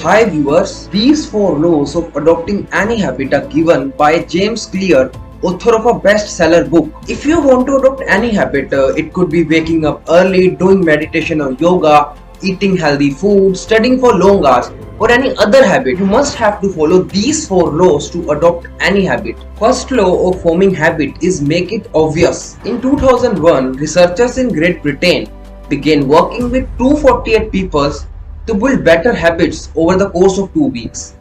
Hi viewers, these 4 laws of adopting any habit are given by James Clear, author of a bestseller book. If you want to adopt any habit, it could be waking up early, doing meditation or yoga, eating healthy food, studying for long hours, or any other habit. You must have to follow these 4 laws to adopt any habit. First law of forming habit is make it obvious. In 2001, researchers in Great Britain began working with 248 people to build better habits over the course of 2 weeks.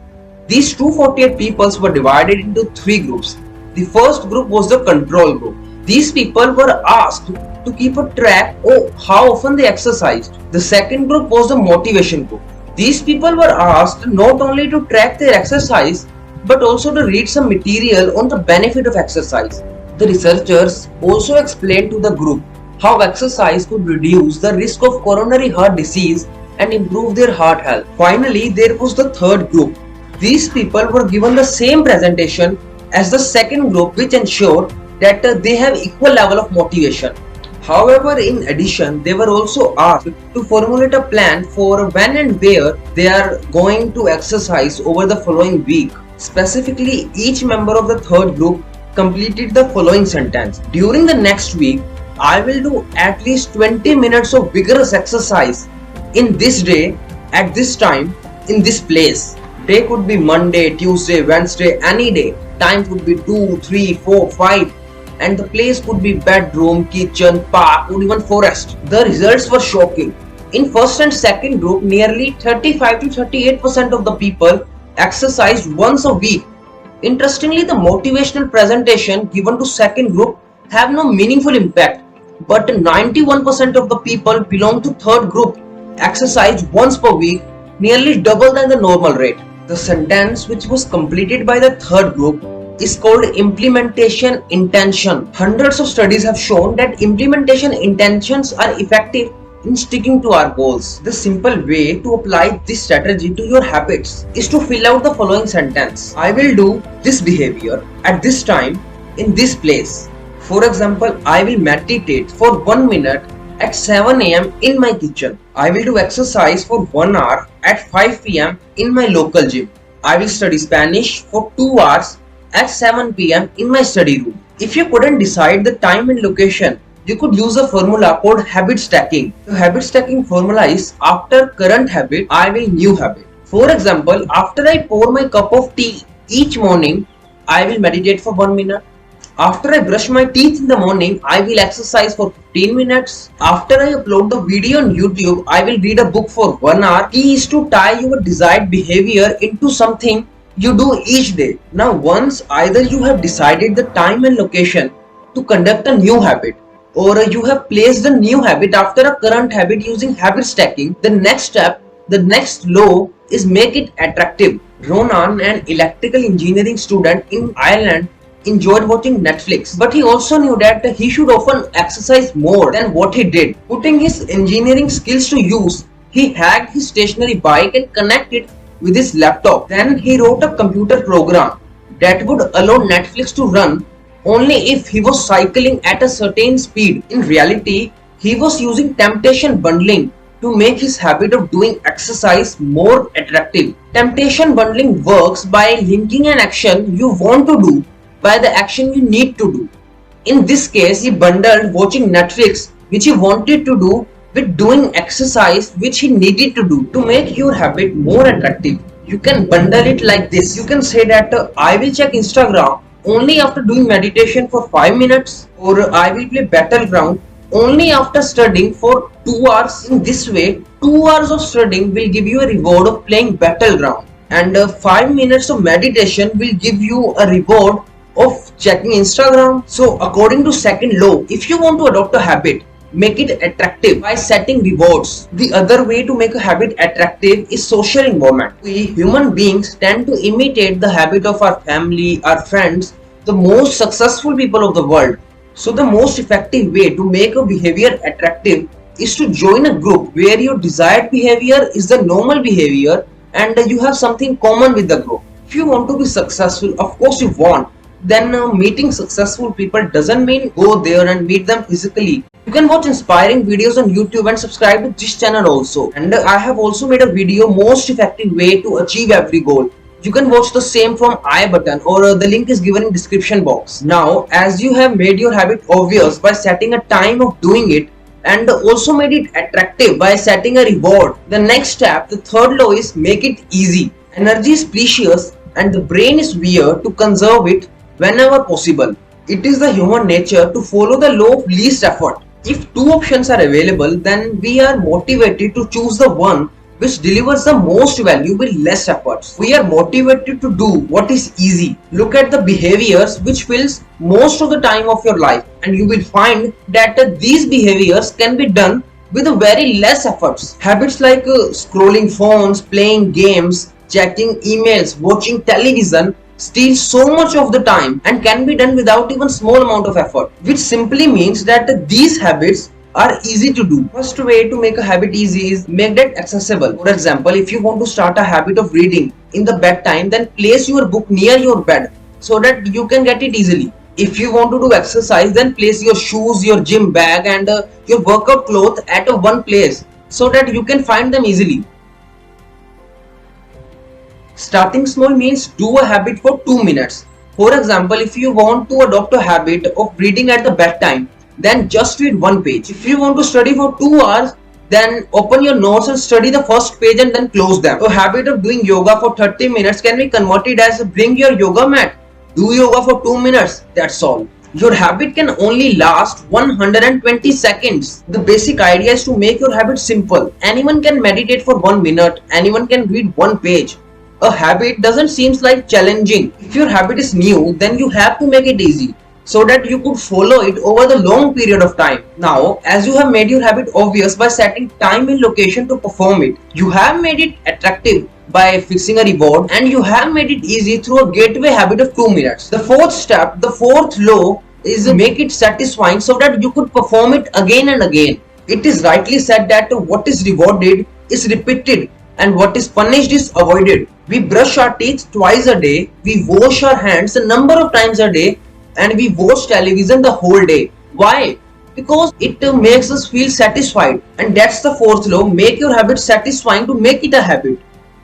These 248 peoples were divided into 3 groups. The first group was the control group. These people were asked to keep a track of how often they exercised. The second group was the motivation group. These people were asked not only to track their exercise but also to read some material on the benefit of exercise. The researchers also explained to the group how exercise could reduce the risk of coronary heart disease and improve their heart health. Finally, there was the third group. These people were given the same presentation as the second group, which ensured that they have equal level of motivation. However, in addition, they were also asked to formulate a plan for when and where they are going to exercise over the following week. Specifically, each member of the third group completed the following sentence. During the next week, I will do at least 20 minutes of vigorous exercise in this day, at this time, in this place. Day could be Monday, Tuesday, Wednesday, any day. Time could be 2, 3, 4, 5, and the place could be bedroom, kitchen, park, or even forest. The results were shocking. In first and second group, nearly 35 to 38% of the people exercised once a week. Interestingly, the motivational presentation given to second group have no meaningful impact, but 91% of the people belong to third group exercise once per week, nearly double than the normal rate. The sentence which was completed by the third group is called implementation intention. Hundreds of studies have shown that implementation intentions are effective in sticking to our goals. The simple way to apply this strategy to your habits is to fill out the following sentence. I will do this behavior at this time in this place. For example, I will meditate for 1 minute at 7 am in my kitchen. I will do exercise for 1 hour at 5 pm in my local gym. I will study Spanish for 2 hours at 7 pm in my study room. If you couldn't decide the time and location, you could use a formula called habit stacking. The habit stacking formula is after current habit, I will new habit. For example, after I pour my cup of tea each morning, I will meditate for 1 minute. After I brush my teeth in the morning, I will exercise for 15 minutes. After I upload the video on YouTube, I will read a book for 1 hour. Key is to tie your desired behavior into something you do each day. Now, once either you have decided the time and location to conduct a new habit, or you have placed a new habit after a current habit using habit stacking, the next step, the next law is make it attractive. Ronan, an electrical engineering student in Ireland, enjoyed watching Netflix, but he also knew that he should often exercise more than what he did. Putting his engineering skills to use, he hacked his stationary bike and connected it with his laptop. Then he wrote a computer program that would allow Netflix to run only if he was cycling at a certain speed. In reality, he was using temptation bundling to make his habit of doing exercise more attractive. Temptation bundling works by linking an action you want to do by the action you need to do. In this case, he bundled watching Netflix, which he wanted to do, with doing exercise, which he needed to do. To make your habit more attractive, you can bundle it like this. You can say that I will check Instagram only after doing meditation for 5 minutes, or I will play Battleground only after studying for 2 hours. In this way, 2 hours of studying will give you a reward of playing Battleground, and 5 minutes of meditation will give you a reward of checking Instagram. So according to second law, if you want to adopt a habit, make it attractive by setting rewards. The other way to make a habit attractive is social involvement. We human beings tend to imitate the habit of our family, our friends, the most successful people of the world. So the most effective way to make a behavior attractive is to join a group where your desired behavior is the normal behavior and you have something common with the group. If you want to be successful, of course you want, then meeting successful people doesn't mean go there and meet them physically. You can watch inspiring videos on YouTube and subscribe to this channel also. And I have also made a video most effective way to achieve every goal. You can watch the same from I button or the link is given in description box. Now, as you have made your habit obvious by setting a time of doing it and also made it attractive by setting a reward, the next step, the third law, is make it easy. Energy is precious and the brain is weird to conserve it whenever possible. It is the human nature to follow the law of least effort. If two options are available, then we are motivated to choose the one which delivers the most value with less efforts. We are motivated to do what is easy. Look at the behaviors which fills most of the time of your life, and you will find that these behaviors can be done with very less efforts. Habits like scrolling phones, playing games, checking emails, watching television steal so much of the time and can be done without even small amount of effort, which simply means that these habits are easy to do. First way to make a habit easy is make that accessible. For example, if you want to start a habit of reading in the bedtime, then place your book near your bed so that you can get it easily. If you want to do exercise, then place your shoes, your gym bag and your workout clothes at one place so that you can find them easily. Starting small means do a habit for 2 minutes. For example, if you want to adopt a habit of reading at the bedtime, then just read one page. If you want to study for 2 hours, then open your notes and study the first page and then close them. A habit of doing yoga for 30 minutes can be converted as bring your yoga mat. Do yoga for 2 minutes. That's all. Your habit can only last 120 seconds. The basic idea is to make your habit simple. Anyone can meditate for 1 minute. Anyone can read one page. A habit doesn't seem like challenging. If your habit is new, then you have to make it easy so that you could follow it over the long period of time. Now, as you have made your habit obvious by setting time and location to perform it, you have made it attractive by fixing a reward, and you have made it easy through a gateway habit of 2 minutes. The fourth step, the fourth law, is make it satisfying so that you could perform it again and again. It is rightly said that what is rewarded is repeated and what is punished is avoided. We brush our teeth twice a day, we wash our hands a number of times a day, and we watch television the whole day. Why? Because it makes us feel satisfied, and that's the fourth law, make your habit satisfying to make it a habit.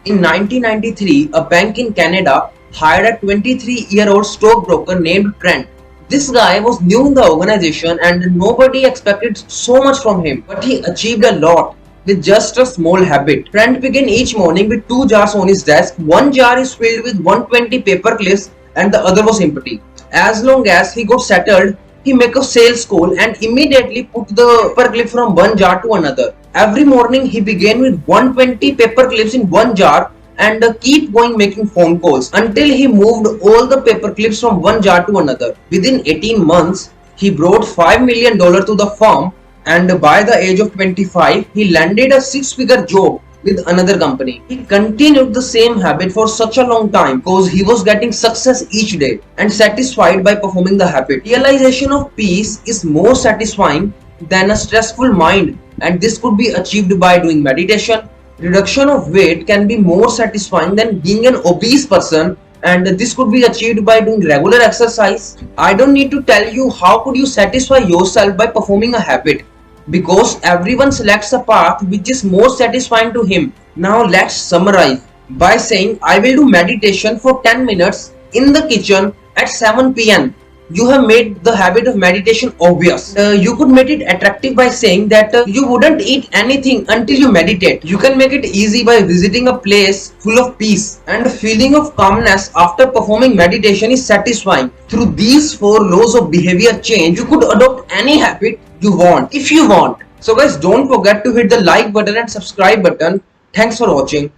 In 1993, a bank in Canada hired a 23-year-old stockbroker named Trent. This guy was new in the organization and nobody expected so much from him, but he achieved a lot with just a small habit. Trent began each morning with 2 jars on his desk. One jar is filled with 120 paper clips and the other was empty. As long as he got settled, he make a sales call and immediately put the paper clip from one jar to another. Every morning he began with 120 paper clips in one jar and keep going making phone calls until he moved all the paper clips from one jar to another. Within 18 months, he brought $5 million to the firm, and by the age of 25, he landed a 6-figure job with another company. He continued the same habit for such a long time because he was getting success each day and satisfied by performing the habit. Realization of peace is more satisfying than a stressful mind, and this could be achieved by doing meditation. Reduction of weight can be more satisfying than being an obese person, and this could be achieved by doing regular exercise. I don't need to tell you how could you satisfy yourself by performing a habit, because everyone selects a path which is more satisfying to him. Now let's summarize by saying I will do meditation for 10 minutes in the kitchen at 7 p.m. You have made the habit of meditation obvious. You could make it attractive by saying that you wouldn't eat anything until you meditate. You can make it easy by visiting a place full of peace, and the feeling of calmness after performing meditation is satisfying. Through these 4 laws of behavior change, you could adopt any habit you want if you want. So guys, don't forget to hit the like button and subscribe button. Thanks for watching.